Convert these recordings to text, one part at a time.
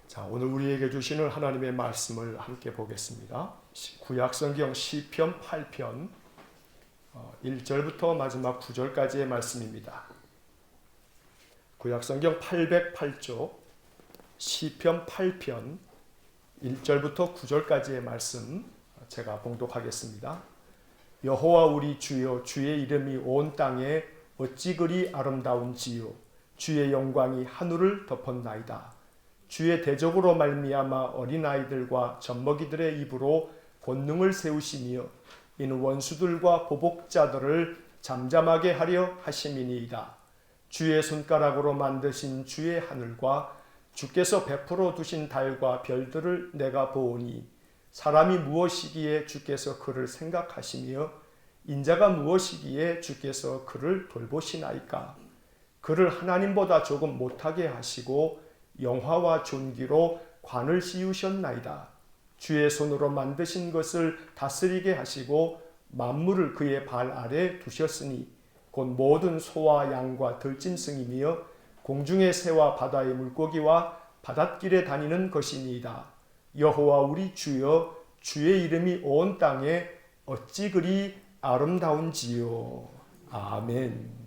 자, 오늘 우리에게 주시는 하나님의 말씀을 함께 보겠습니다. 구약성경 시편 8편 1절부터 마지막 9절까지의 말씀입니다. 구약성경 808쪽 시편 8편 1절부터 9절까지의 말씀 제가 봉독하겠습니다. 여호와 우리 주여, 주의 이름이 온 땅에 어찌 그리 아름다운지요. 주의 영광이 하늘을 덮었나이다. 주의 대적으로 말미암아 어린아이들과 젖먹이들의 입으로 권능을 세우시며 이는 원수들과 보복자들을 잠잠하게 하려 하심이니이다. 주의 손가락으로 만드신 주의 하늘과 주께서 베풀어 두신 달과 별들을 내가 보오니 사람이 무엇이기에 주께서 그를 생각하시며 인자가 무엇이기에 주께서 그를 돌보시나이까. 그를 하나님보다 조금 못하게 하시고 영화와 존귀로 관을 씌우셨나이다. 주의 손으로 만드신 것을 다스리게 하시고 만물을 그의 발 아래 두셨으니 곧 모든 소와 양과 들짐승이며 공중의 새와 바다의 물고기와 바닷길에 다니는 것이니이다. 여호와 우리 주여, 주의 이름이 온 땅에 어찌 그리 아름다운지요. 아멘.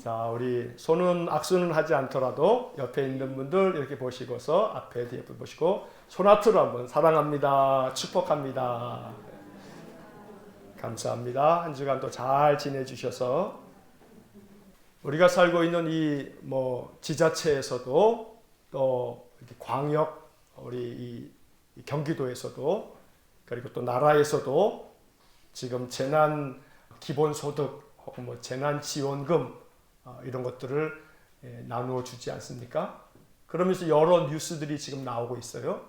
자, 우리 손은 악수는 하지 않더라도 옆에 있는 분들 이렇게 보시고서 앞에 뒤에 보시고 손아트로 한번 사랑합니다, 축복합니다, 감사합니다. 한 주간도 잘 지내주셔서 우리가 살고 있는 이 지자체에서도 또 광역 우리 이 경기도에서도 그리고 또 나라에서도 지금 재난 기본소득 혹은 재난 지원금 이런 것들을 나누어 주지 않습니까? 그러면서 여러 뉴스들이 지금 나오고 있어요.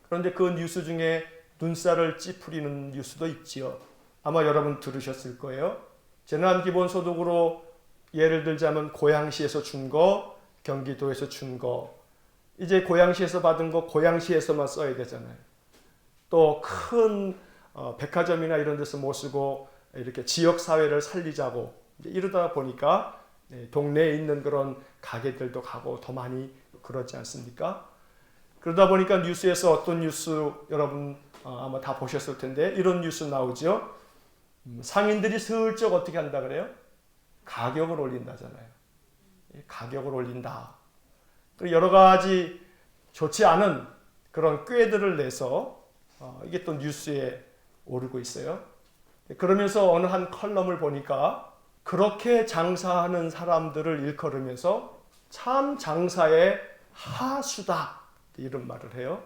그런데 그 뉴스 중에 눈살을 찌푸리는 뉴스도 있지요. 아마 여러분 들으셨을 거예요. 재난기본소득으로 예를 들자면 고양시에서 준 거, 경기도에서 준 거, 이제 고양시에서 받은 거 고양시에서만 써야 되잖아요. 또 큰 백화점이나 이런 데서 못 쓰고 이렇게 지역사회를 살리자고 이러다 보니까 동네에 있는 그런 가게들도 가고 더 많이 그러지 않습니까? 그러다 보니까 뉴스에서 어떤 뉴스 여러분 아마 다 보셨을 텐데 이런 뉴스 나오죠. 상인들이 슬쩍 어떻게 한다 그래요? 가격을 올린다잖아요. 가격을 올린다. 그리고 여러 가지 좋지 않은 그런 꾀들을 내서 이게 또 뉴스에 오르고 있어요. 그러면서 어느 한 컬럼을 보니까 그렇게 장사하는 사람들을 일컬으면서 참 장사의 하수다 이런 말을 해요.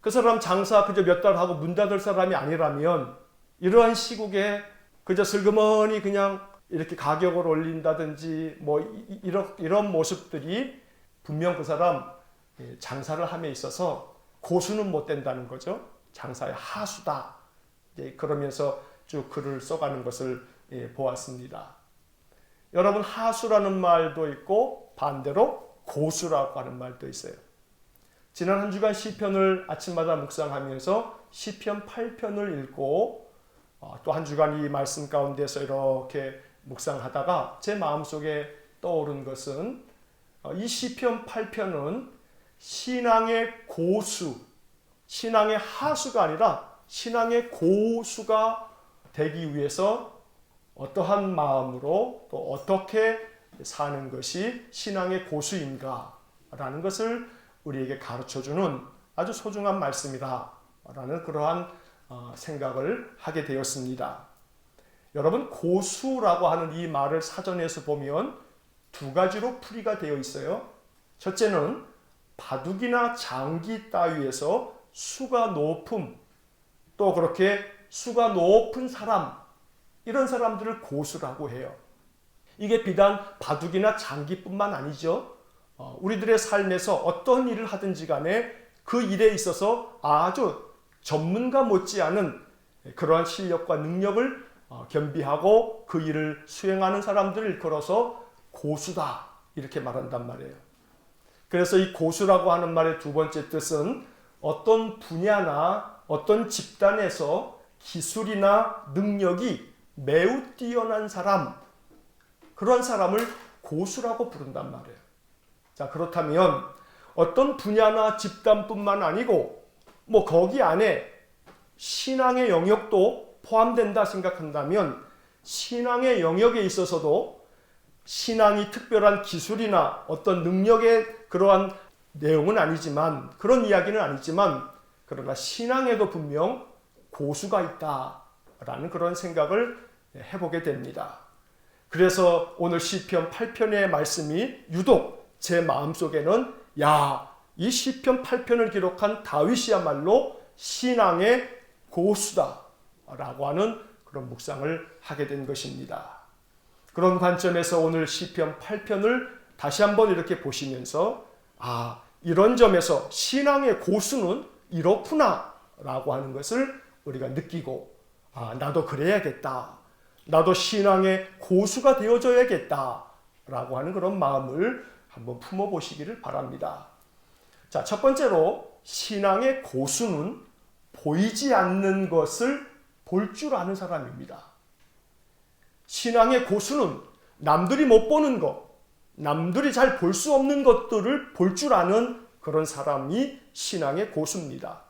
그 사람 장사 그저 몇 달 하고 문 닫을 사람이 아니라면 이러한 시국에 그저 슬그머니 그냥 이렇게 가격을 올린다든지 이런 모습들이 분명 그 사람 장사를 함에 있어서 고수는 못 된다는 거죠. 장사의 하수다. 그러면서 쭉 글을 써가는 것을 보았습니다. 여러분, 하수라는 말도 있고 반대로 고수라고 하는 말도 있어요. 지난 한 주간 시편을 아침마다 묵상하면서 시편 8편을 읽고 또 한 주간 이 말씀 가운데서 이렇게 묵상하다가 제 마음속에 떠오른 것은 이 시편 8편은 신앙의 고수, 신앙의 하수가 아니라 신앙의 고수가 되기 위해서 어떠한 마음으로 또 어떻게 사는 것이 신앙의 고수인가 라는 것을 우리에게 가르쳐주는 아주 소중한 말씀이다 라는 그러한 생각을 하게 되었습니다. 여러분, 고수라고 하는 이 말을 사전에서 보면 두 가지로 풀이가 되어 있어요. 첫째는 바둑이나 장기 따위에서 수가 높음, 또 그렇게 수가 높은 사람, 이런 사람들을 고수라고 해요. 이게 비단 바둑이나 장기뿐만 아니죠. 우리들의 삶에서 어떤 일을 하든지 간에 그 일에 있어서 아주 전문가 못지않은 그러한 실력과 능력을 겸비하고 그 일을 수행하는 사람들을 일컬어서 고수다 이렇게 말한단 말이에요. 그래서 이 고수라고 하는 말의 두 번째 뜻은 어떤 분야나 어떤 집단에서 기술이나 능력이 매우 뛰어난 사람, 그런 사람을 고수라고 부른단 말이에요. 자, 그렇다면 어떤 분야나 집단뿐만 아니고 뭐 거기 안에 신앙의 영역도 포함된다 생각한다면 신앙의 영역에 있어서도 신앙이 특별한 기술이나 어떤 능력의 그러한 내용은 아니지만 그런 이야기는 아니지만 그러나 신앙에도 분명 고수가 있다라는 그런 생각을 해보게 됩니다. 그래서 오늘 시편 8편의 말씀이 유독 제 마음속에는 이 시편 8편을 기록한 다윗이야말로 신앙의 고수다라고 하는 그런 묵상을 하게 된 것입니다. 그런 관점에서 오늘 시편 8편을 다시 한번 이렇게 보시면서 이런 점에서 신앙의 고수는 이렇구나 라고 하는 것을 우리가 느끼고 나도 그래야겠다. 나도 신앙의 고수가 되어줘야겠다 라고 하는 그런 마음을 한번 품어보시기를 바랍니다. 자, 첫 번째로 신앙의 고수는 보이지 않는 것을 볼 줄 아는 사람입니다. 신앙의 고수는 남들이 못 보는 것, 남들이 잘 볼 수 없는 것들을 볼 줄 아는 그런 사람이 신앙의 고수입니다.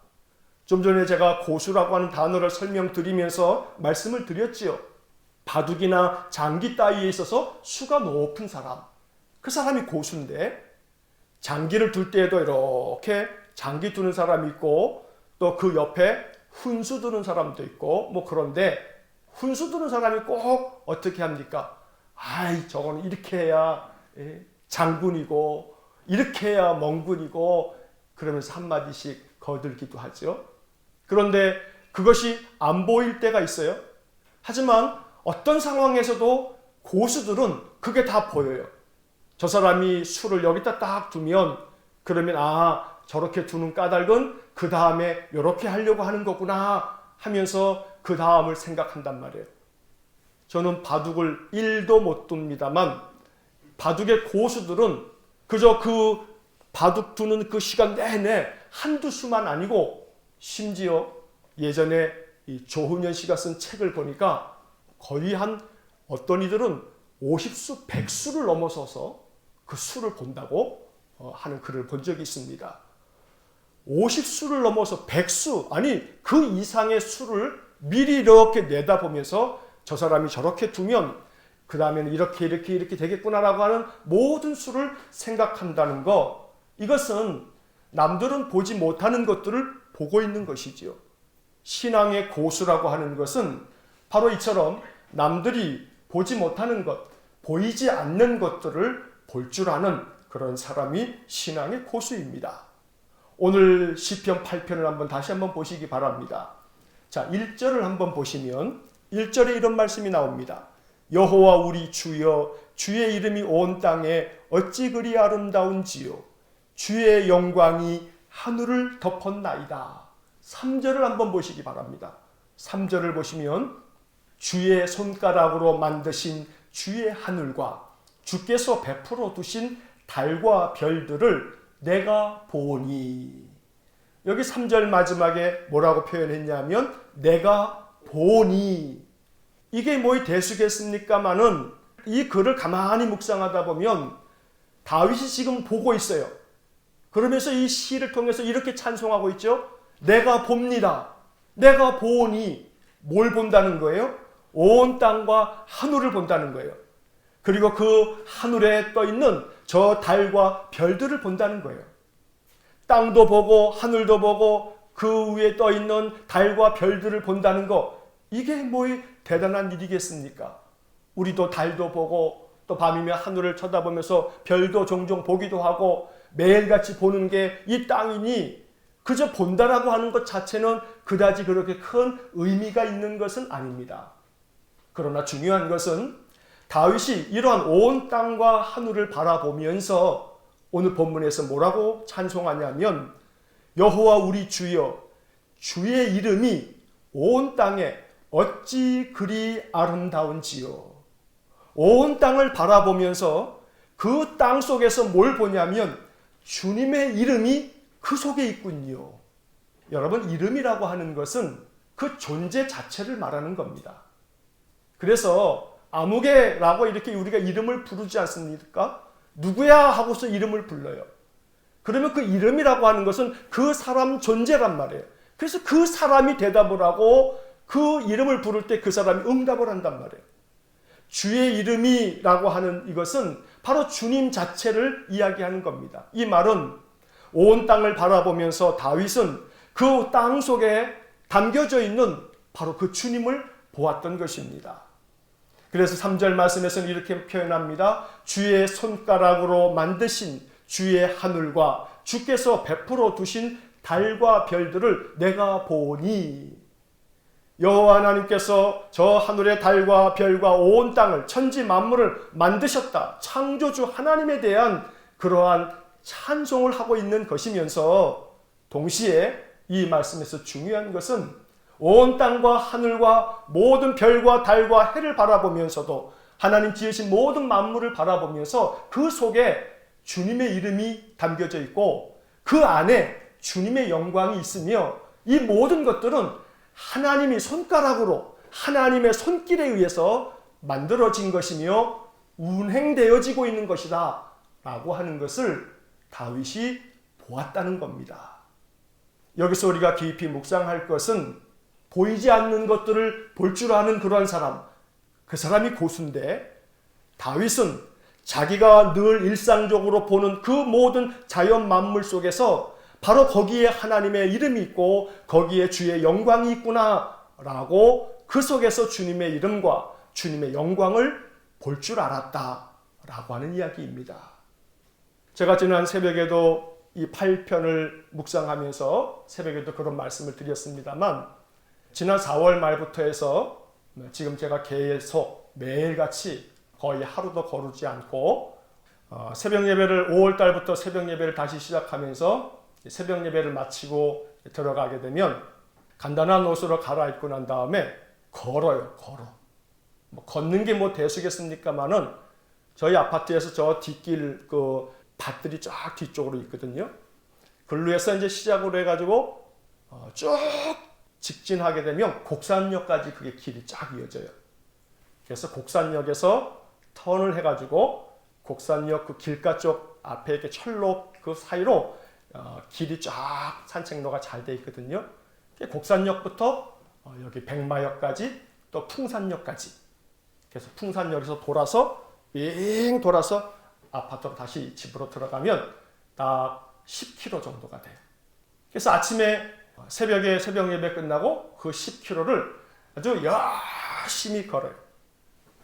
좀 전에 제가 고수라고 하는 단어를 설명드리면서 말씀을 드렸지요. 바둑이나 장기 따위에 있어서 수가 높은 사람, 그 사람이 고수인데 장기를 둘 때에도 이렇게 장기 두는 사람이 있고 또 그 옆에 훈수 두는 사람도 있고 그런데 훈수 두는 사람이 꼭 어떻게 합니까? 저거는 이렇게 해야 장군이고 이렇게 해야 멍군이고 그러면서 한마디씩 거들기도 하죠. 그런데 그것이 안 보일 때가 있어요. 하지만 어떤 상황에서도 고수들은 그게 다 보여요. 저 사람이 수를 여기다 딱 두면 그러면 저렇게 두는 까닭은 그 다음에 이렇게 하려고 하는 거구나 하면서 그 다음을 생각한단 말이에요. 저는 바둑을 1도 못 둡니다만 바둑의 고수들은 그저 그 바둑 두는 그 시간 내내 한두 수만 아니고 심지어 예전에 이 조훈현 씨가 쓴 책을 보니까 거의 어떤 이들은 50수, 100수를 넘어서서 그 수를 본다고 하는 글을 본 적이 있습니다. 50수를 넘어서 100수, 그 이상의 수를 미리 이렇게 내다보면서 저 사람이 저렇게 두면 그 다음에는 이렇게 되겠구나라고 하는 모든 수를 생각한다는 것, 이것은 남들은 보지 못하는 것들을 보고 있는 것이지요. 신앙의 고수라고 하는 것은 바로 이처럼 남들이 보지 못하는 것, 보이지 않는 것들을 볼 줄 아는 그런 사람이 신앙의 고수입니다. 오늘 시편 8편을 다시 한번 보시기 바랍니다. 자, 1절을 한번 보시면 1절에 이런 말씀이 나옵니다. 여호와 우리 주여, 주의 이름이 온 땅에 어찌 그리 아름다운지요. 주의 영광이 하늘을 덮었나이다. 3절을 한번 보시기 바랍니다. 3절을 보시면 주의 손가락으로 만드신 주의 하늘과 주께서 베풀어 두신 달과 별들을 내가 보니. 여기 3절 마지막에 뭐라고 표현했냐면 내가 보니. 이게 뭐의 대수겠습니까마는 이 글을 가만히 묵상하다 보면 다윗이 지금 보고 있어요. 그러면서 이 시를 통해서 이렇게 찬송하고 있죠. 내가 봅니다. 내가 보니. 뭘 본다는 거예요? 온 땅과 하늘을 본다는 거예요. 그리고 그 하늘에 떠있는 저 달과 별들을 본다는 거예요. 땅도 보고 하늘도 보고 그 위에 떠있는 달과 별들을 본다는 거, 이게 뭐의 대단한 일이겠습니까? 우리도 달도 보고 또 밤이면 하늘을 쳐다보면서 별도 종종 보기도 하고 매일같이 보는 게 이 땅이니 그저 본다라고 하는 것 자체는 그다지 그렇게 큰 의미가 있는 것은 아닙니다. 그러나 중요한 것은 다윗이 이러한 온 땅과 하늘을 바라보면서 오늘 본문에서 뭐라고 찬송하냐면 여호와 우리 주여, 주의 이름이 온 땅에 어찌 그리 아름다운지요. 온 땅을 바라보면서 그 땅 속에서 뭘 보냐면 주님의 이름이 그 속에 있군요. 여러분, 이름이라고 하는 것은 그 존재 자체를 말하는 겁니다. 그래서 아무개라고 이렇게 우리가 이름을 부르지 않습니까? 누구야 하고서 이름을 불러요. 그러면 그 이름이라고 하는 것은 그 사람 존재란 말이에요. 그래서 그 사람이 대답을 하고 그 이름을 부를 때 그 사람이 응답을 한단 말이에요. 주의 이름이라고 하는 이것은 바로 주님 자체를 이야기하는 겁니다. 이 말은 온 땅을 바라보면서 다윗은 그 땅 속에 담겨져 있는 바로 그 주님을 보았던 것입니다. 그래서 3절 말씀에서는 이렇게 표현합니다. 주의 손가락으로 만드신 주의 하늘과 주께서 베풀어 두신 달과 별들을 내가 보니, 여호와 하나님께서 저 하늘의 달과 별과 온 땅을 천지 만물을 만드셨다. 창조주 하나님에 대한 그러한 찬송을 하고 있는 것이면서 동시에 이 말씀에서 중요한 것은 온 땅과 하늘과 모든 별과 달과 해를 바라보면서도 하나님 지으신 모든 만물을 바라보면서 그 속에 주님의 이름이 담겨져 있고 그 안에 주님의 영광이 있으며 이 모든 것들은 하나님이 손가락으로 하나님의 손길에 의해서 만들어진 것이며 운행되어지고 있는 것이다 라고 하는 것을 다윗이 보았다는 겁니다. 여기서 우리가 깊이 묵상할 것은 보이지 않는 것들을 볼 줄 아는 그러한 사람, 그 사람이 고수인데 다윗은 자기가 늘 일상적으로 보는 그 모든 자연 만물 속에서 바로 거기에 하나님의 이름이 있고 거기에 주의 영광이 있구나 라고 그 속에서 주님의 이름과 주님의 영광을 볼 줄 알았다 라고 하는 이야기입니다. 제가 지난 새벽에도 이 8편을 묵상하면서 새벽에도 그런 말씀을 드렸습니다만 지난 4월 말부터 해서 지금 제가 계속 매일같이 거의 하루도 거르지 않고 새벽 예배를 5월 달부터 새벽 예배를 다시 시작하면서 새벽 예배를 마치고 들어가게 되면 간단한 옷으로 갈아입고 난 다음에 걸어요. 걷는 게 뭐 대수겠습니까만은 저희 아파트에서 저 뒷길 그 밭들이 쫙 뒤쪽으로 있거든요. 글로에서 이제 시작으로 해가지고 쭉 직진하게 되면 곡산역까지 그게 길이 쫙 이어져요. 그래서 곡산역에서 턴을 해가지고 곡산역 그 길가 쪽 앞에 이렇게 철로 그 사이로 길이 쫙 산책로가 잘 돼 있거든요. 곡산역부터 여기 백마역까지 또 풍산역까지. 그래서 풍산역에서 돌아서 빙 돌아서 아파트로 다시 집으로 들어가면 딱 10km 정도가 돼요. 그래서 아침에 새벽에 새벽 예배 끝나고 그 10km를 아주 열심히 걸어요.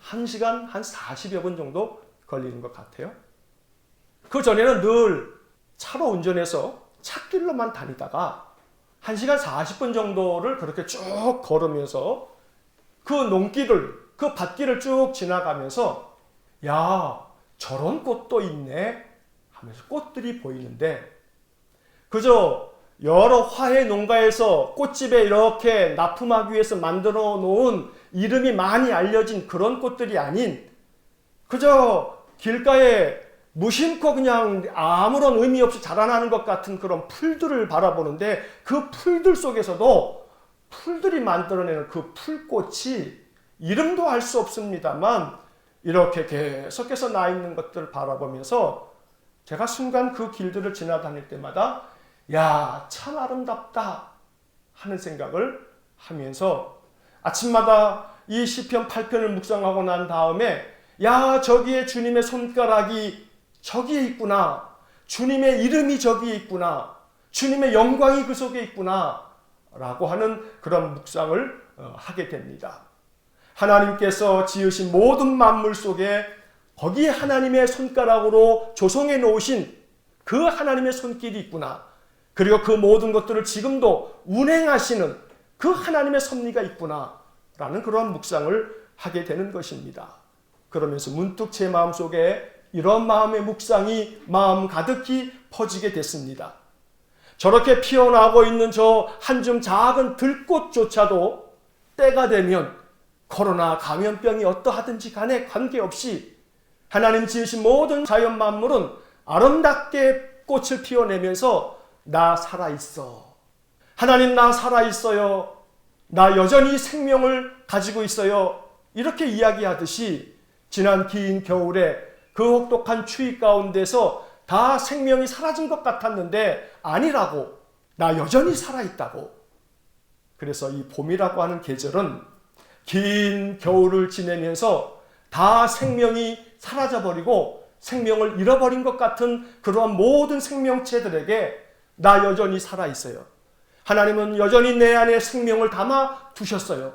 1시간 한 40여 분 정도 걸리는 것 같아요. 그 전에는 늘 차로 운전해서 찻길로만 다니다가 1시간 40분 정도를 그렇게 쭉 걸으면서 그 농길을, 그 밭길을 쭉 지나가면서 야, 저런 꽃도 있네 하면서 꽃들이 보이는데 그저 여러 화훼 농가에서 꽃집에 이렇게 납품하기 위해서 만들어 놓은 이름이 많이 알려진 그런 꽃들이 아닌 그저 길가에 무심코 그냥 아무런 의미 없이 자라나는 것 같은 그런 풀들을 바라보는데 그 풀들 속에서도 풀들이 만들어내는 그 풀꽃이 이름도 알 수 없습니다만 이렇게 계속해서 나 있는 것들을 바라보면서 제가 순간 그 길들을 지나다닐 때마다 야, 참 아름답다 하는 생각을 하면서 아침마다 이 시편 8편을 묵상하고 난 다음에 야, 저기에 주님의 손가락이 저기에 있구나. 주님의 이름이 저기에 있구나. 주님의 영광이 그 속에 있구나. 라고 하는 그런 묵상을 하게 됩니다. 하나님께서 지으신 모든 만물 속에 거기에 하나님의 손가락으로 조성해 놓으신 그 하나님의 손길이 있구나. 그리고 그 모든 것들을 지금도 운행하시는 그 하나님의 섭리가 있구나. 라는 그런 묵상을 하게 되는 것입니다. 그러면서 문득 제 마음속에 이런 마음의 묵상이 마음 가득히 퍼지게 됐습니다. 저렇게 피어나고 있는 저 한 줌 작은 들꽃조차도 때가 되면 코로나 감염병이 어떠하든지 간에 관계없이 하나님 지으신 모든 자연 만물은 아름답게 꽃을 피워내면서 나 살아있어. 하나님 나 살아있어요. 나 여전히 생명을 가지고 있어요. 이렇게 이야기하듯이 지난 긴 겨울에 그 혹독한 추위 가운데서 다 생명이 사라진 것 같았는데 아니라고, 나 여전히 살아있다고. 그래서 이 봄이라고 하는 계절은 긴 겨울을 지내면서 다 생명이 사라져버리고 생명을 잃어버린 것 같은 그러한 모든 생명체들에게 나 여전히 살아있어요. 하나님은 여전히 내 안에 생명을 담아 두셨어요.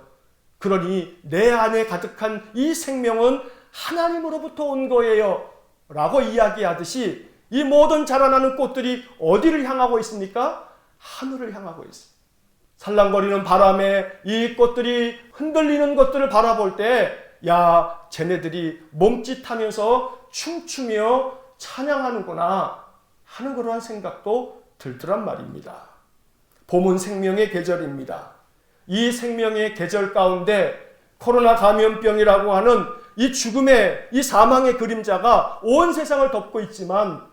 그러니 내 안에 가득한 이 생명은 하나님으로부터 온 거예요 라고 이야기하듯이 이 모든 자라나는 꽃들이 어디를 향하고 있습니까? 하늘을 향하고 있어요. 살랑거리는 바람에 이 꽃들이 흔들리는 것들을 바라볼 때, 야, 쟤네들이 몸짓하면서 춤추며 찬양하는구나 하는 그러한 생각도 들더란 말입니다. 봄은 생명의 계절입니다. 이 생명의 계절 가운데 코로나 감염병이라고 하는 이 죽음의, 이 사망의 그림자가 온 세상을 덮고 있지만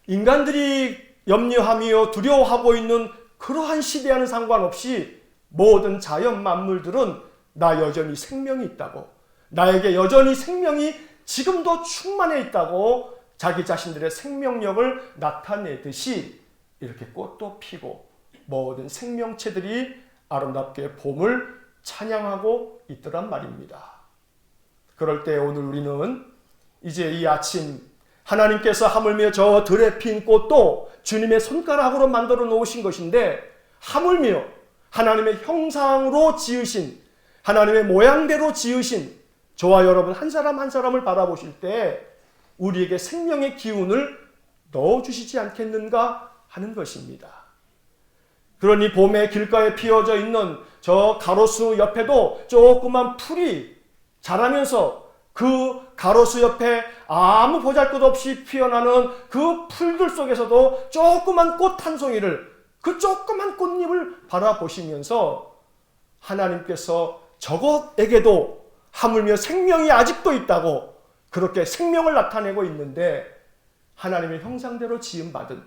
인간들이 염려하며 두려워하고 있는 그러한 시대와는 상관없이 모든 자연 만물들은 나 여전히 생명이 있다고, 나에게 여전히 생명이 지금도 충만해 있다고 자기 자신들의 생명력을 나타내듯이 이렇게 꽃도 피고 모든 생명체들이 아름답게 봄을 찬양하고 있더란 말입니다. 그럴 때 오늘 우리는 이제 이 아침 하나님께서 하물며 저 들에 핀 꽃도 주님의 손가락으로 만들어 놓으신 것인데, 하물며 하나님의 형상으로 지으신, 하나님의 모양대로 지으신 저와 여러분 한 사람 한 사람을 바라보실 때 우리에게 생명의 기운을 넣어주시지 않겠는가 하는 것입니다. 그러니 봄에 길가에 피어져 있는 저 가로수 옆에도 조그만 풀이 자라면서 그 가로수 옆에 아무 보잘것없이 피어나는 그 풀들 속에서도 조그만 꽃 한 송이를, 그 조그만 꽃잎을 바라보시면서 하나님께서 저것에게도 하물며 생명이 아직도 있다고 그렇게 생명을 나타내고 있는데, 하나님의 형상대로 지음받은,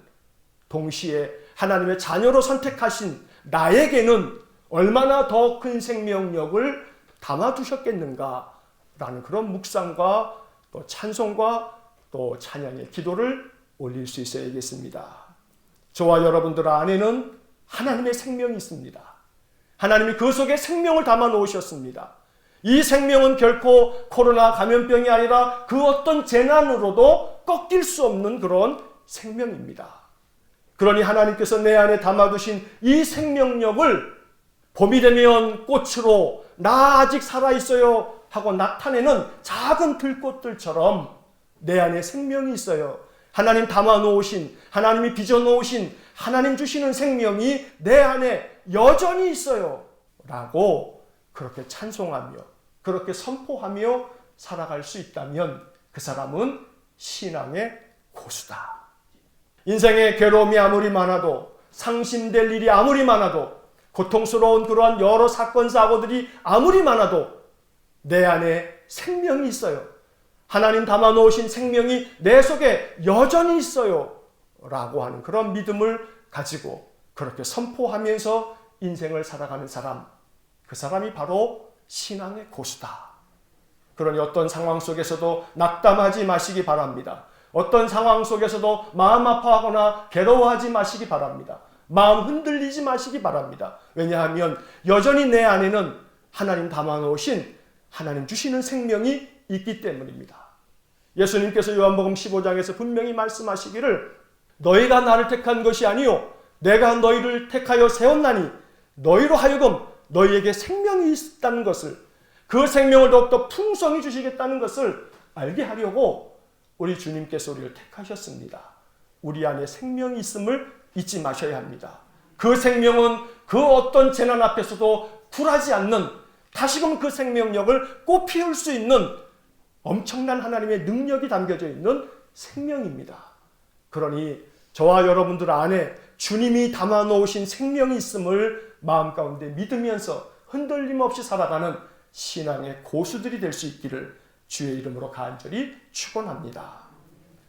동시에 하나님의 자녀로 선택하신 나에게는 얼마나 더 큰 생명력을 담아두셨겠는가 라는 그런 묵상과 또 찬송과 또 찬양의 기도를 올릴 수 있어야겠습니다. 저와 여러분들 안에는 하나님의 생명이 있습니다. 하나님이 그 속에 생명을 담아 놓으셨습니다. 이 생명은 결코 코로나 감염병이 아니라 그 어떤 재난으로도 꺾일 수 없는 그런 생명입니다. 그러니 하나님께서 내 안에 담아두신 이 생명력을 봄이 되면 꽃으로 나 아직 살아있어요 하고 나타내는 작은 들꽃들처럼 내 안에 생명이 있어요. 하나님 담아놓으신, 하나님이 빚어놓으신, 하나님 주시는 생명이 내 안에 여전히 있어요 라고 그렇게 찬송하며 그렇게 선포하며 살아갈 수 있다면 그 사람은 신앙의 고수다. 인생의 괴로움이 아무리 많아도, 상심될 일이 아무리 많아도, 고통스러운 그러한 여러 사건 사고들이 아무리 많아도 내 안에 생명이 있어요. 하나님 담아놓으신 생명이 내 속에 여전히 있어요 라고 하는 그런 믿음을 가지고 그렇게 선포하면서 인생을 살아가는 사람, 그 사람이 바로 신앙의 고수다. 그러니 어떤 상황 속에서도 낙담하지 마시기 바랍니다. 어떤 상황 속에서도 마음 아파하거나 괴로워하지 마시기 바랍니다. 마음 흔들리지 마시기 바랍니다. 왜냐하면 여전히 내 안에는 하나님 담아놓으신, 하나님 주시는 생명이 있기 때문입니다. 예수님께서 요한복음 15장에서 분명히 말씀하시기를 너희가 나를 택한 것이 아니요 내가 너희를 택하여 세웠나니 너희로 하여금 너희에게 생명이 있다는 것을, 그 생명을 더욱더 풍성히 주시겠다는 것을 알게 하려고 우리 주님께서 우리를 택하셨습니다. 우리 안에 생명이 있음을 잊지 마셔야 합니다. 그 생명은 그 어떤 재난 앞에서도 굴하지 않는, 다시금 그 생명력을 꽃피울 수 있는 엄청난 하나님의 능력이 담겨져 있는 생명입니다. 그러니 저와 여러분들 안에 주님이 담아놓으신 생명이 있음을 마음 가운데 믿으면서 흔들림 없이 살아가는 신앙의 고수들이 될 수 있기를 주의 이름으로 간절히 축원합니다.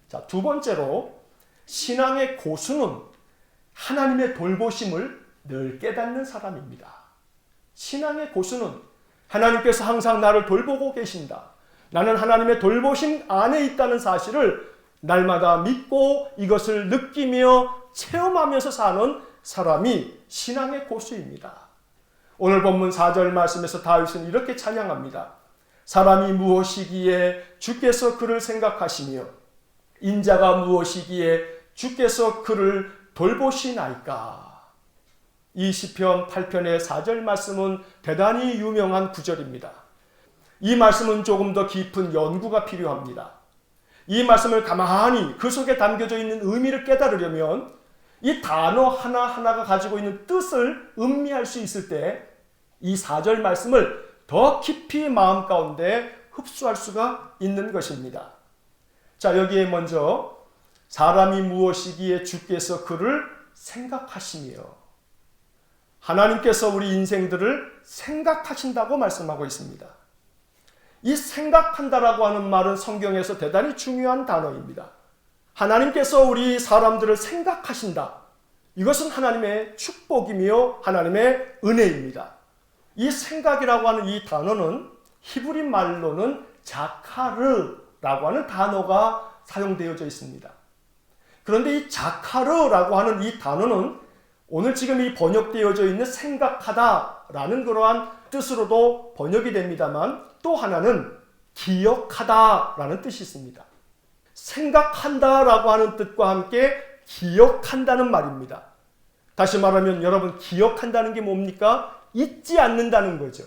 자, 두 번째로 신앙의 고수는 하나님의 돌보심을 늘 깨닫는 사람입니다. 신앙의 고수는 하나님께서 항상 나를 돌보고 계신다, 나는 하나님의 돌보심 안에 있다는 사실을 날마다 믿고 이것을 느끼며 체험하면서 사는 사람이 신앙의 고수입니다. 오늘 본문 4절 말씀에서 다윗은 이렇게 찬양합니다. 사람이 무엇이기에 주께서 그를 생각하시며 인자가 무엇이기에 주께서 그를 돌보시나이까. 이 시편 8편의 4절 말씀은 대단히 유명한 구절입니다. 이 말씀은 조금 더 깊은 연구가 필요합니다. 이 말씀을 가만히 그 속에 담겨져 있는 의미를 깨달으려면 이 단어 하나하나가 가지고 있는 뜻을 음미할 수 있을 때 이 4절 말씀을 더 깊이 마음 가운데 흡수할 수가 있는 것입니다. 자, 여기에 먼저 사람이 무엇이기에 주께서 그를 생각하시며, 하나님께서 우리 인생들을 생각하신다고 말씀하고 있습니다. 이 생각한다라고 하는 말은 성경에서 대단히 중요한 단어입니다. 하나님께서 우리 사람들을 생각하신다. 이것은 하나님의 축복이며 하나님의 은혜입니다. 이 생각이라고 하는 이 단어는 히브리 말로는 자카르라고 하는 단어가 사용되어져 있습니다. 그런데 이 자카르라고 하는 이 단어는 오늘 지금 이 번역되어져 있는 생각하다라는 그러한 뜻으로도 번역이 됩니다만 또 하나는 기억하다라는 뜻이 있습니다. 생각한다라고 하는 뜻과 함께 기억한다는 말입니다. 다시 말하면 여러분, 기억한다는 게 뭡니까? 잊지 않는다는 거죠.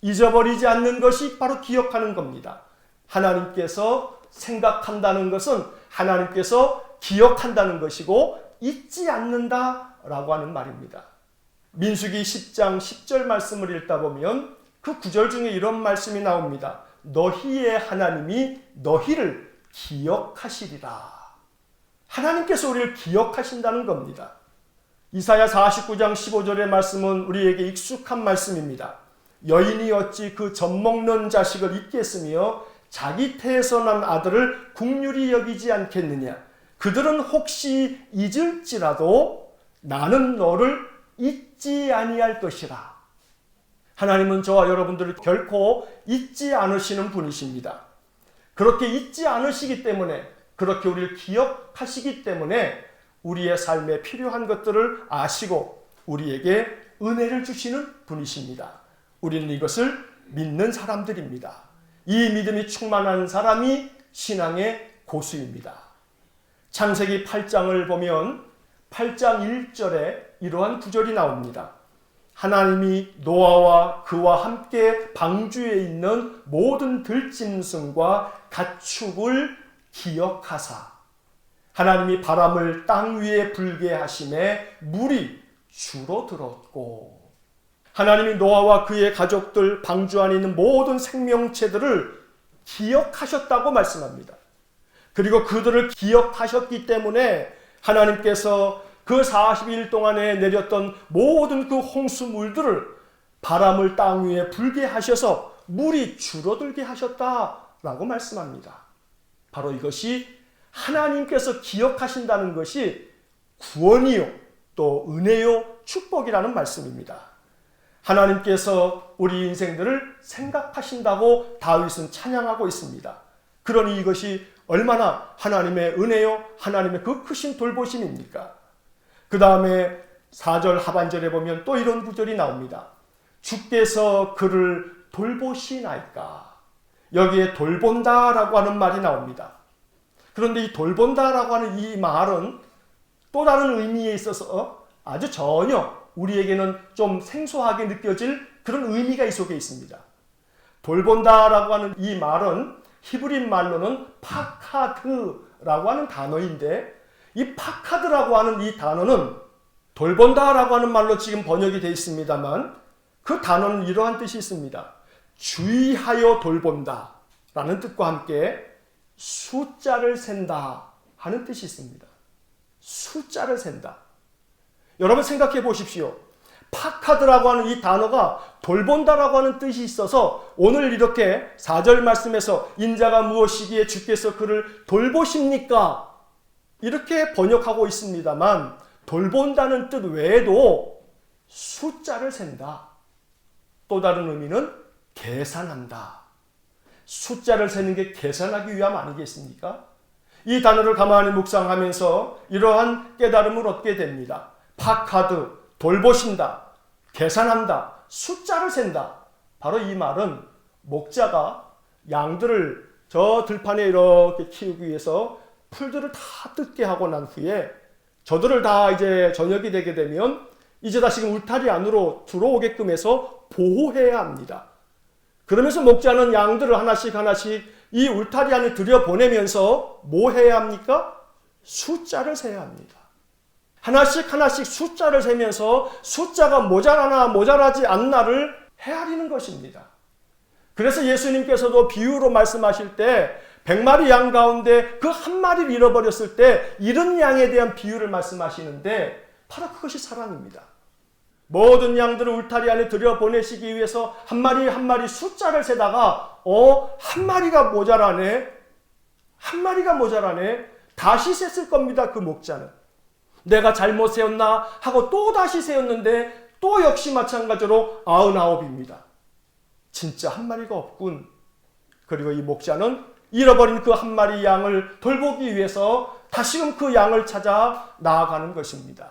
잊어버리지 않는 것이 바로 기억하는 겁니다. 하나님께서 생각한다는 것은 하나님께서 기억한다는 것이고 잊지 않는다라고 하는 말입니다. 민수기 10장 10절 말씀을 읽다 보면 그 구절 중에 이런 말씀이 나옵니다. 너희의 하나님이 너희를 기억하시리라. 하나님께서 우리를 기억하신다는 겁니다. 이사야 49장 15절의 말씀은 우리에게 익숙한 말씀입니다. 여인이 어찌 그 젖먹는 자식을 잊겠으며 자기 태에서 난 아들을 긍휼히 여기지 않겠느냐. 그들은 혹시 잊을지라도 나는 너를 잊지 아니할 것이라. 하나님은 저와 여러분들을 결코 잊지 않으시는 분이십니다. 그렇게 잊지 않으시기 때문에, 그렇게 우리를 기억하시기 때문에 우리의 삶에 필요한 것들을 아시고 우리에게 은혜를 주시는 분이십니다. 우리는 이것을 믿는 사람들입니다. 이 믿음이 충만한 사람이 신앙의 고수입니다. 창세기 8장을 보면 8장 1절에 이러한 구절이 나옵니다. 하나님이 노아와 그와 함께 방주에 있는 모든 들짐승과 가축을 기억하사 하나님이 바람을 땅 위에 불게 하심에 물이 줄어들었고, 하나님이 노아와 그의 가족들 방주 안에 있는 모든 생명체들을 기억하셨다고 말씀합니다. 그리고 그들을 기억하셨기 때문에 하나님께서 그 40일 동안에 내렸던 모든 그 홍수물들을 바람을 땅 위에 불게 하셔서 물이 줄어들게 하셨다라고 말씀합니다. 바로 이것이 하나님께서 기억하신다는 것이 구원이요, 또 은혜요, 축복이라는 말씀입니다. 하나님께서 우리 인생들을 생각하신다고 다윗은 찬양하고 있습니다. 그러니 이것이 얼마나 하나님의 은혜요, 하나님의 그 크신 돌보심입니까? 그 다음에 4절 하반절에 보면 또 이런 구절이 나옵니다. 주께서 그를 돌보시나이까. 여기에 돌본다라고 하는 말이 나옵니다. 그런데 이 돌본다라고 하는 이 말은 또 다른 의미에 있어서 아주 전혀 우리에게는 좀 생소하게 느껴질 그런 의미가 이 속에 있습니다. 돌본다라고 하는 이 말은 히브리 말로는 파카드라고 하는 단어인데, 이 파카드라고 하는 이 단어는 돌본다라고 하는 말로 지금 번역이 되어 있습니다만 그 단어는 이러한 뜻이 있습니다. 주의하여 돌본다 라는 뜻과 함께 숫자를 센다 하는 뜻이 있습니다. 숫자를 센다. 여러분 생각해 보십시오. 파카드라고 하는 이 단어가 돌본다라고 하는 뜻이 있어서 오늘 이렇게 4절 말씀에서 인자가 무엇이기에 주께서 그를 돌보십니까? 이렇게 번역하고 있습니다만 돌본다는 뜻 외에도 숫자를 센다. 또 다른 의미는 계산한다. 숫자를 세는 게 계산하기 위함 아니겠습니까? 이 단어를 가만히 묵상하면서 이러한 깨달음을 얻게 됩니다. 파카드, 돌보신다, 계산한다, 숫자를 센다. 바로 이 말은 목자가 양들을 저 들판에 이렇게 키우기 위해서 풀들을 다 뜯게 하고 난 후에 저들을 다 이제 저녁이 되게 되면 이제 다시금 울타리 안으로 들어오게끔 해서 보호해야 합니다. 그러면서 목자는 양들을 하나씩 이 울타리 안에 들여보내면서 뭐 해야 합니까? 숫자를 세야 합니다. 하나씩 숫자를 세면서 숫자가 모자라나 모자라지 않나를 헤아리는 것입니다. 그래서 예수님께서도 비유로 말씀하실 때 100마리 양 가운데 그 한 마리를 잃어버렸을 때 잃은 양에 대한 비유를 말씀하시는데 바로 그것이 사랑입니다. 모든 양들을 울타리 안에 들여보내시기 위해서 한 마리 한 마리 숫자를 세다가 한 마리가 모자라네. 다시 셌을 겁니다. 그 목자는. 내가 잘못 세웠나 하고 또 다시 세웠는데 또 역시 마찬가지로 99입니다. 진짜 한 마리가 없군. 그리고 이 목자는 잃어버린 그 한 마리 양을 돌보기 위해서 다시금 그 양을 찾아 나아가는 것입니다.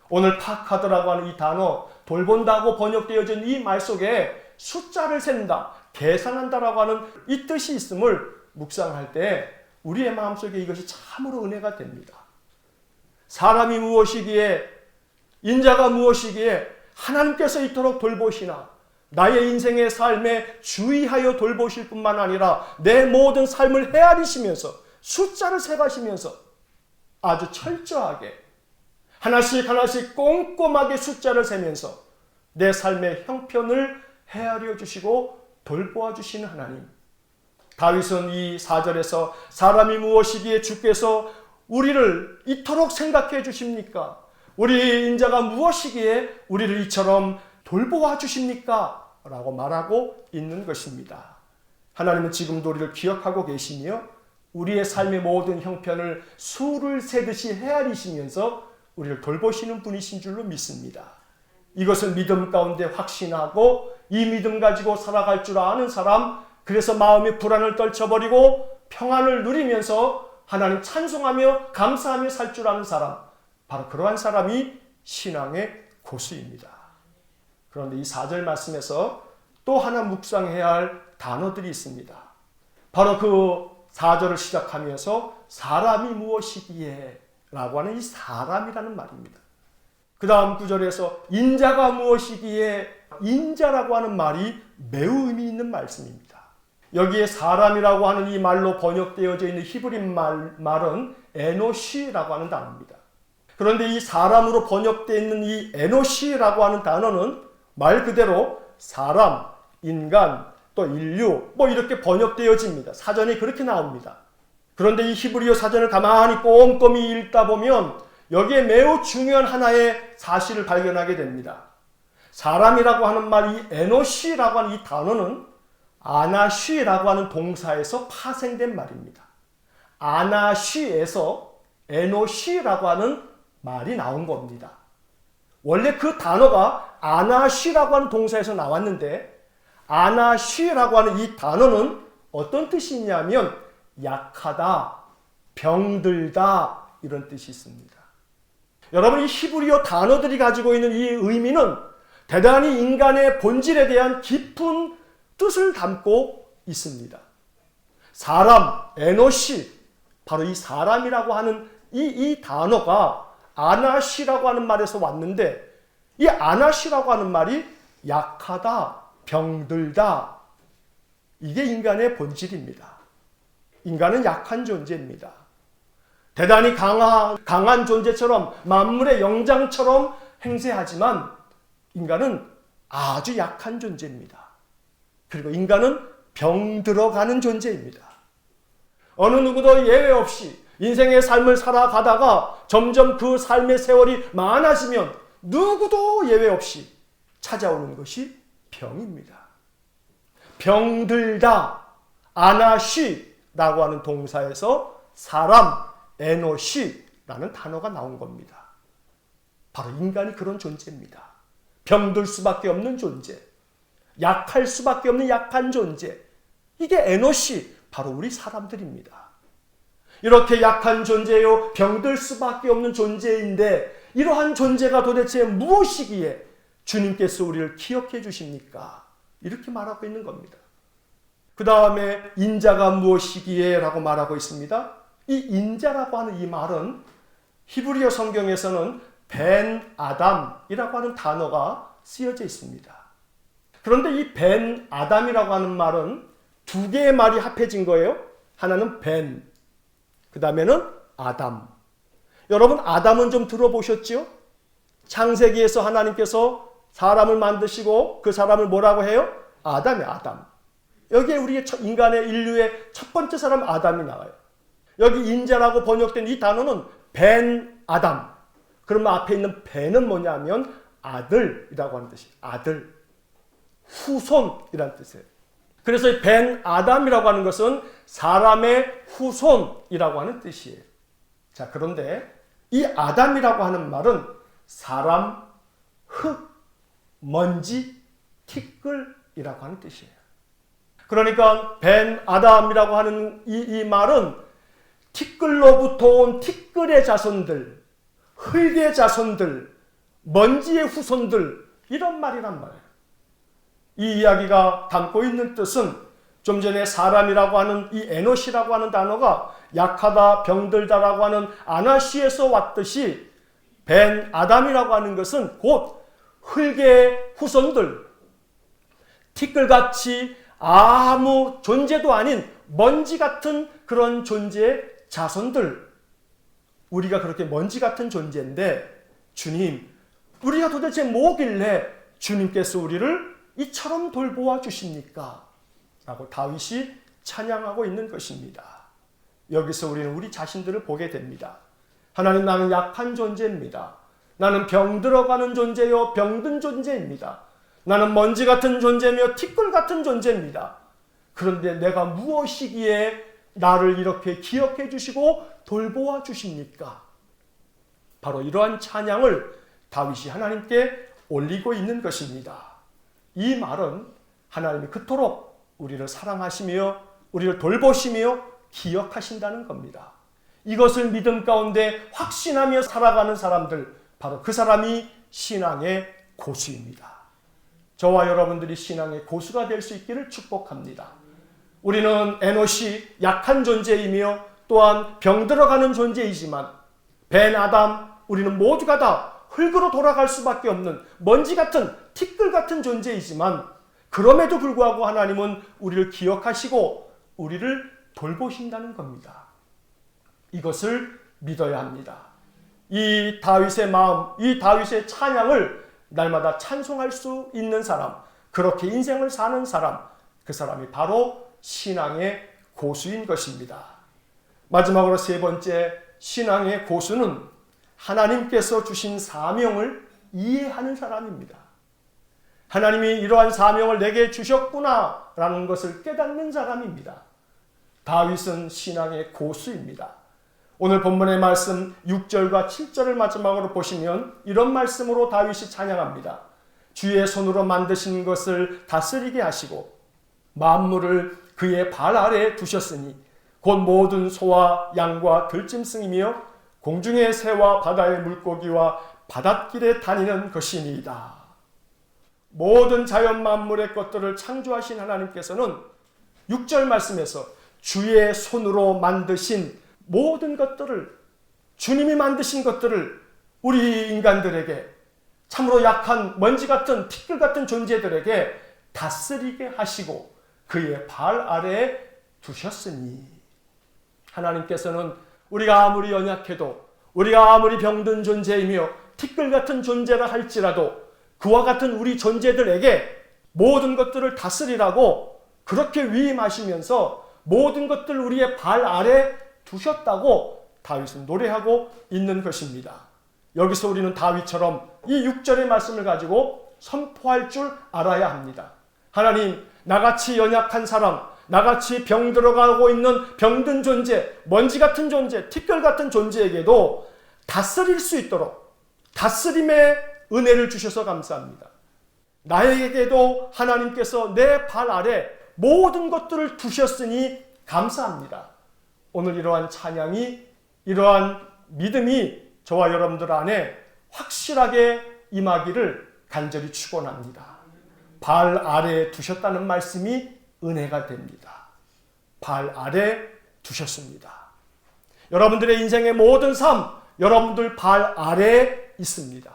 오늘 파카드라고 하는 이 단어, 돌본다고 번역되어진 이 말 속에 숫자를 센다, 계산한다라고 하는 이 뜻이 있음을 묵상할 때 우리의 마음속에 이것이 참으로 은혜가 됩니다. 사람이 무엇이기에, 인자가 무엇이기에 하나님께서 이토록 돌보시나, 나의 인생의 삶에 주의하여 돌보실 뿐만 아니라 내 모든 삶을 헤아리시면서 숫자를 세가시면서 아주 철저하게 하나씩 꼼꼼하게 숫자를 세면서 내 삶의 형편을 헤아려 주시고 돌보아 주시는 하나님. 다윗은 이 4절에서 사람이 무엇이기에 주께서 우리를 이토록 생각해 주십니까? 우리 인자가 무엇이기에 우리를 이처럼 돌보아 주십니까? 라고 말하고 있는 것입니다. 하나님은 지금도 우리를 기억하고 계시며 우리의 삶의 모든 형편을 수를 세듯이 헤아리시면서 우리를 돌보시는 분이신 줄로 믿습니다. 이것을 믿음 가운데 확신하고 이 믿음 가지고 살아갈 줄 아는 사람, 그래서 마음의 불안을 떨쳐버리고 평안을 누리면서 하나님 찬송하며 감사하며 살 줄 아는 사람, 바로 그러한 사람이 신앙의 고수입니다. 그런데 이 4절 말씀에서 또 하나 묵상해야 할 단어들이 있습니다. 바로 그 4절을 시작하면서 사람이 무엇이기에 라고 하는 이 사람이라는 말입니다. 그 다음 구절에서 인자가 무엇이기에, 인자라고 하는 말이 매우 의미 있는 말씀입니다. 여기에 사람이라고 하는 이 말로 번역되어져 있는 히브리 말은 에노시라고 하는 단어입니다. 그런데 이 사람으로 번역되어 있는 이 에노시라고 하는 단어는 말 그대로 사람, 인간, 또 인류 이렇게 번역되어집니다. 사전에 그렇게 나옵니다. 그런데 이 히브리어 사전을 가만히 꼼꼼히 읽다 보면 여기에 매우 중요한 하나의 사실을 발견하게 됩니다. 사람이라고 하는 말, 이 에노시라고 하는 이 단어는 아나쉬라고 하는 동사에서 파생된 말입니다. 아나쉬에서 에노시라고 하는 말이 나온 겁니다. 원래 그 단어가 아나쉬라고 하는 동사에서 나왔는데 아나쉬라고 하는 이 단어는 어떤 뜻이 있냐면 약하다, 병들다 이런 뜻이 있습니다. 여러분, 이 히브리어 단어들이 가지고 있는 이 의미는 대단히 인간의 본질에 대한 깊은 뜻을 담고 있습니다. 사람, 에노시, 바로 이 사람이라고 하는 이 단어가 아나시라고 하는 말에서 왔는데 이 아나시라고 하는 말이 약하다, 병들다, 이게 인간의 본질입니다. 인간은 약한 존재입니다. 대단히 강한 존재처럼 만물의 영장처럼 행세하지만 인간은 아주 약한 존재입니다. 그리고 인간은 병들어가는 존재입니다. 어느 누구도 예외 없이 인생의 삶을 살아가다가 점점 그 삶의 세월이 많아지면 누구도 예외 없이 찾아오는 것이 병입니다. 병들다, 아나시라고 하는 동사에서 사람, 에노시라는 단어가 나온 겁니다. 바로 인간이 그런 존재입니다. 병들 수밖에 없는 존재, 약할 수밖에 없는 약한 존재, 이게 에노시, 바로 우리 사람들입니다. 이렇게 약한 존재요, 병들 수밖에 없는 존재인데 이러한 존재가 도대체 무엇이기에 주님께서 우리를 기억해 주십니까? 이렇게 말하고 있는 겁니다. 그 다음에 인자가 무엇이기에 라고 말하고 있습니다. 이 인자라고 하는 이 말은 히브리어 성경에서는 벤 아담이라고 하는 단어가 쓰여져 있습니다. 그런데 이 벤 아담이라고 하는 말은 두 개의 말이 합해진 거예요. 하나는 벤, 그 다음에는 아담. 여러분, 아담은 좀 들어보셨죠? 창세기에서 하나님께서 사람을 만드시고 그 사람을 뭐라고 해요? 아담이에요, 아담. 여기에 우리의 인간의 인류의 첫 번째 사람 아담이 나와요. 여기 인자라고 번역된 이 단어는 벤 아담. 그러면 앞에 있는 벤은 뭐냐면 아들이라고 하는 뜻이에요. 아들. 후손이라는 뜻이에요. 그래서 이 벤 아담이라고 하는 것은 사람의 후손이라고 하는 뜻이에요. 자, 그런데 이 아담이라고 하는 말은 사람, 흙, 먼지, 티끌이라고 하는 뜻이에요. 그러니까 벤 아담이라고 하는 이 말은 티끌로부터 온 티끌의 자손들, 흙의 자손들, 먼지의 후손들, 이런 말이란 말이에요. 이 이야기가 담고 있는 뜻은 좀 전에 사람이라고 하는 이 에노시라고 하는 단어가 약하다, 병들다라고 하는 아나시에서 왔듯이 벤 아담이라고 하는 것은 곧 흙의 후손들, 티끌같이 아무 존재도 아닌 먼지 같은 그런 존재의 자손들. 우리가 그렇게 먼지 같은 존재인데 주님, 우리가 도대체 뭐길래 주님께서 우리를 이처럼 돌보아 주십니까? 라고 다윗이 찬양하고 있는 것입니다. 여기서 우리는 우리 자신들을 보게 됩니다. 하나님, 나는 약한 존재입니다. 나는 병들어가는 존재요, 병든 존재입니다. 나는 먼지 같은 존재며 티끌 같은 존재입니다. 그런데 내가 무엇이기에 나를 이렇게 기억해 주시고 돌보아 주십니까? 바로 이러한 찬양을 다윗이 하나님께 올리고 있는 것입니다. 이 말은 하나님이 그토록 우리를 사랑하시며 우리를 돌보시며 기억하신다는 겁니다. 이것을 믿음 가운데 확신하며 살아가는 사람들, 바로 그 사람이 신앙의 고수입니다. 저와 여러분들이 신앙의 고수가 될 수 있기를 축복합니다. 우리는 에노시, 약한 존재이며 또한 병들어가는 존재이지만 벤 아담, 우리는 모두가 다 흙으로 돌아갈 수밖에 없는 먼지 같은 티끌 같은 존재이지만 그럼에도 불구하고 하나님은 우리를 기억하시고 우리를 돌보신다는 겁니다. 이것을 믿어야 합니다. 이 다윗의 마음, 이 다윗의 찬양을 날마다 찬송할 수 있는 사람, 그렇게 인생을 사는 사람, 그 사람이 바로 신앙의 고수인 것입니다. 마지막으로 세 번째, 신앙의 고수는 하나님께서 주신 사명을 이해하는 사람입니다. 하나님이 이러한 사명을 내게 주셨구나 라는 것을 깨닫는 사람입니다. 다윗은 신앙의 고수입니다. 오늘 본문의 말씀 6절과 7절을 마지막으로 보시면 이런 말씀으로 다윗이 찬양합니다. 주의 손으로 만드신 것을 다스리게 하시고 만물을 그의 발 아래에 두셨으니 곧 모든 소와 양과 들짐승이며 공중의 새와 바다의 물고기와 바닷길에 다니는 것이니이다. 모든 자연 만물의 것들을 창조하신 하나님께서는 6절 말씀에서 주의 손으로 만드신 모든 것들을, 주님이 만드신 것들을 우리 인간들에게, 참으로 약한 먼지 같은 티끌 같은 존재들에게 다스리게 하시고 그의 발 아래에 두셨으니, 하나님께서는 우리가 아무리 연약해도, 우리가 아무리 병든 존재이며 티끌 같은 존재라 할지라도 그와 같은 우리 존재들에게 모든 것들을 다스리라고 그렇게 위임하시면서 모든 것들 우리의 발 아래 두셨다고 다윗은 노래하고 있는 것입니다. 여기서 우리는 다윗처럼 이 6절의 말씀을 가지고 선포할 줄 알아야 합니다. 하나님, 나같이 연약한 사람, 나같이 병들어가고 있는 병든 존재, 먼지 같은 존재, 티끌 같은 존재에게도 다스릴 수 있도록 다스림의 은혜를 주셔서 감사합니다. 나에게도 하나님께서 내 발 아래 모든 것들을 두셨으니 감사합니다. 오늘 이러한 찬양이, 이러한 믿음이 저와 여러분들 안에 확실하게 임하기를 간절히 축원합니다. 발 아래에 두셨다는 말씀이 은혜가 됩니다. 발 아래 두셨습니다. 여러분들의 인생의 모든 삶, 여러분들 발 아래에 있습니다.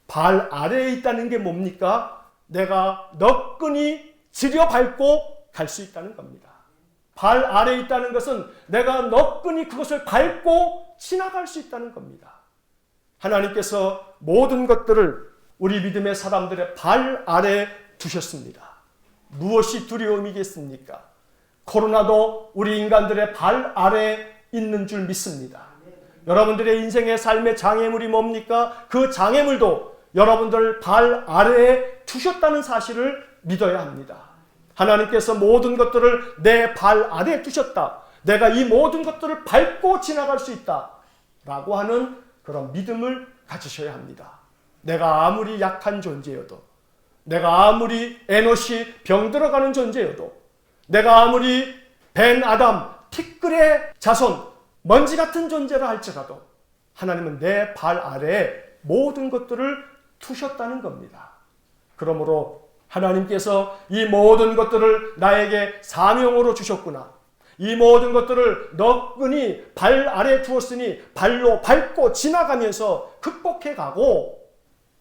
발 아래에 있다는 게 뭡니까? 내가 너끈히 들여밟고 갈 수 있다는 겁니다. 발 아래에 있다는 것은 내가 너끈히 그것을 밟고 지나갈 수 있다는 겁니다. 하나님께서 모든 것들을 우리 믿음의 사람들의 발 아래에 두셨습니다. 무엇이 두려움이겠습니까? 코로나도 우리 인간들의 발 아래에 있는 줄 믿습니다. 여러분들의 인생의 삶의 장애물이 뭡니까? 그 장애물도 여러분들 발 아래에 두셨다는 사실을 믿어야 합니다. 하나님께서 모든 것들을 내 발 아래에 두셨다. 내가 이 모든 것들을 밟고 지나갈 수 있다. 라고 하는 그런 믿음을 가지셔야 합니다. 내가 아무리 약한 존재여도, 내가 아무리 에노시 병들어가는 존재여도, 내가 아무리 벤 아담, 티끌의 자손, 먼지 같은 존재라 할지라도 하나님은 내 발 아래에 모든 것들을 두셨다는 겁니다. 그러므로 하나님께서 이 모든 것들을 나에게 사명으로 주셨구나. 이 모든 것들을 너끈히 발 아래에 두었으니 발로 밟고 지나가면서 극복해 가고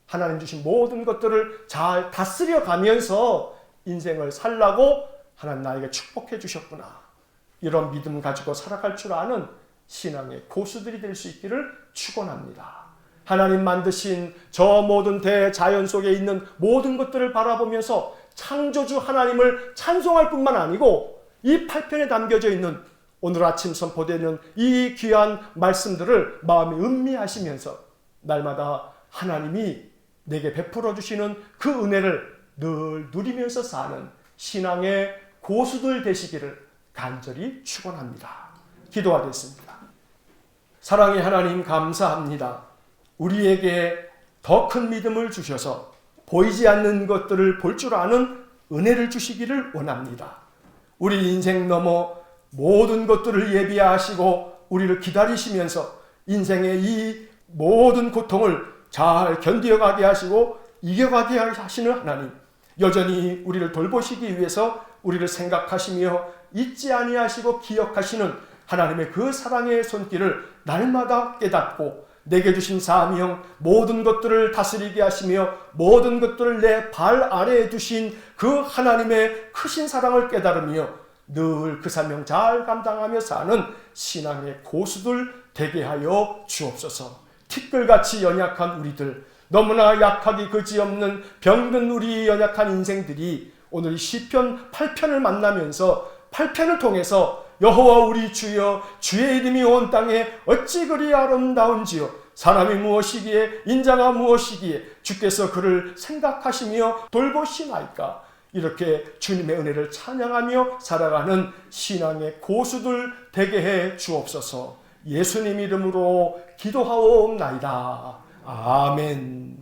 하나님 주신 모든 것들을 잘 다스려 가면서 인생을 살라고 하나님 나에게 축복해 주셨구나. 이런 믿음 가지고 살아갈 줄 아는 신앙의 고수들이 될 수 있기를 축원합니다. 하나님 만드신 저 모든 대자연 속에 있는 모든 것들을 바라보면서 창조주 하나님을 찬송할 뿐만 아니고 이 8편에 담겨져 있는 오늘 아침 선포되는 이 귀한 말씀들을 마음에 음미하시면서 날마다 하나님이 내게 베풀어 주시는 그 은혜를 늘 누리면서 사는 신앙의 고수들 되시기를 간절히 축원합니다. 기도하겠습니다. 사랑의 하나님 감사합니다. 우리에게 더 큰 믿음을 주셔서 보이지 않는 것들을 볼 줄 아는 은혜를 주시기를 원합니다. 우리 인생 넘어 모든 것들을 예비하시고 우리를 기다리시면서 인생의 이 모든 고통을 잘 견뎌가게 하시고 이겨가게 하시는 하나님, 여전히 우리를 돌보시기 위해서 우리를 생각하시며 잊지 아니하시고 기억하시는 하나님의 그 사랑의 손길을 날마다 깨닫고 내게 주신 사명, 모든 것들을 다스리게 하시며 모든 것들을 내 발 아래에 두신 그 하나님의 크신 사랑을 깨달으며 늘 그 사명 잘 감당하며 사는 신앙의 고수들 되게 하여 주옵소서. 티끌같이 연약한 우리들, 너무나 약하기 그지없는 병든 우리 연약한 인생들이 오늘 시편 8편을 만나면서 8편을 통해서 여호와 우리 주여, 주의 이름이 온 땅에 어찌 그리 아름다운지요. 사람이 무엇이기에 인자가 무엇이기에 주께서 그를 생각하시며 돌보시나이까. 이렇게 주님의 은혜를 찬양하며 살아가는 신앙의 고수들 되게 해 주옵소서. 예수님 이름으로 기도하옵나이다. 아멘.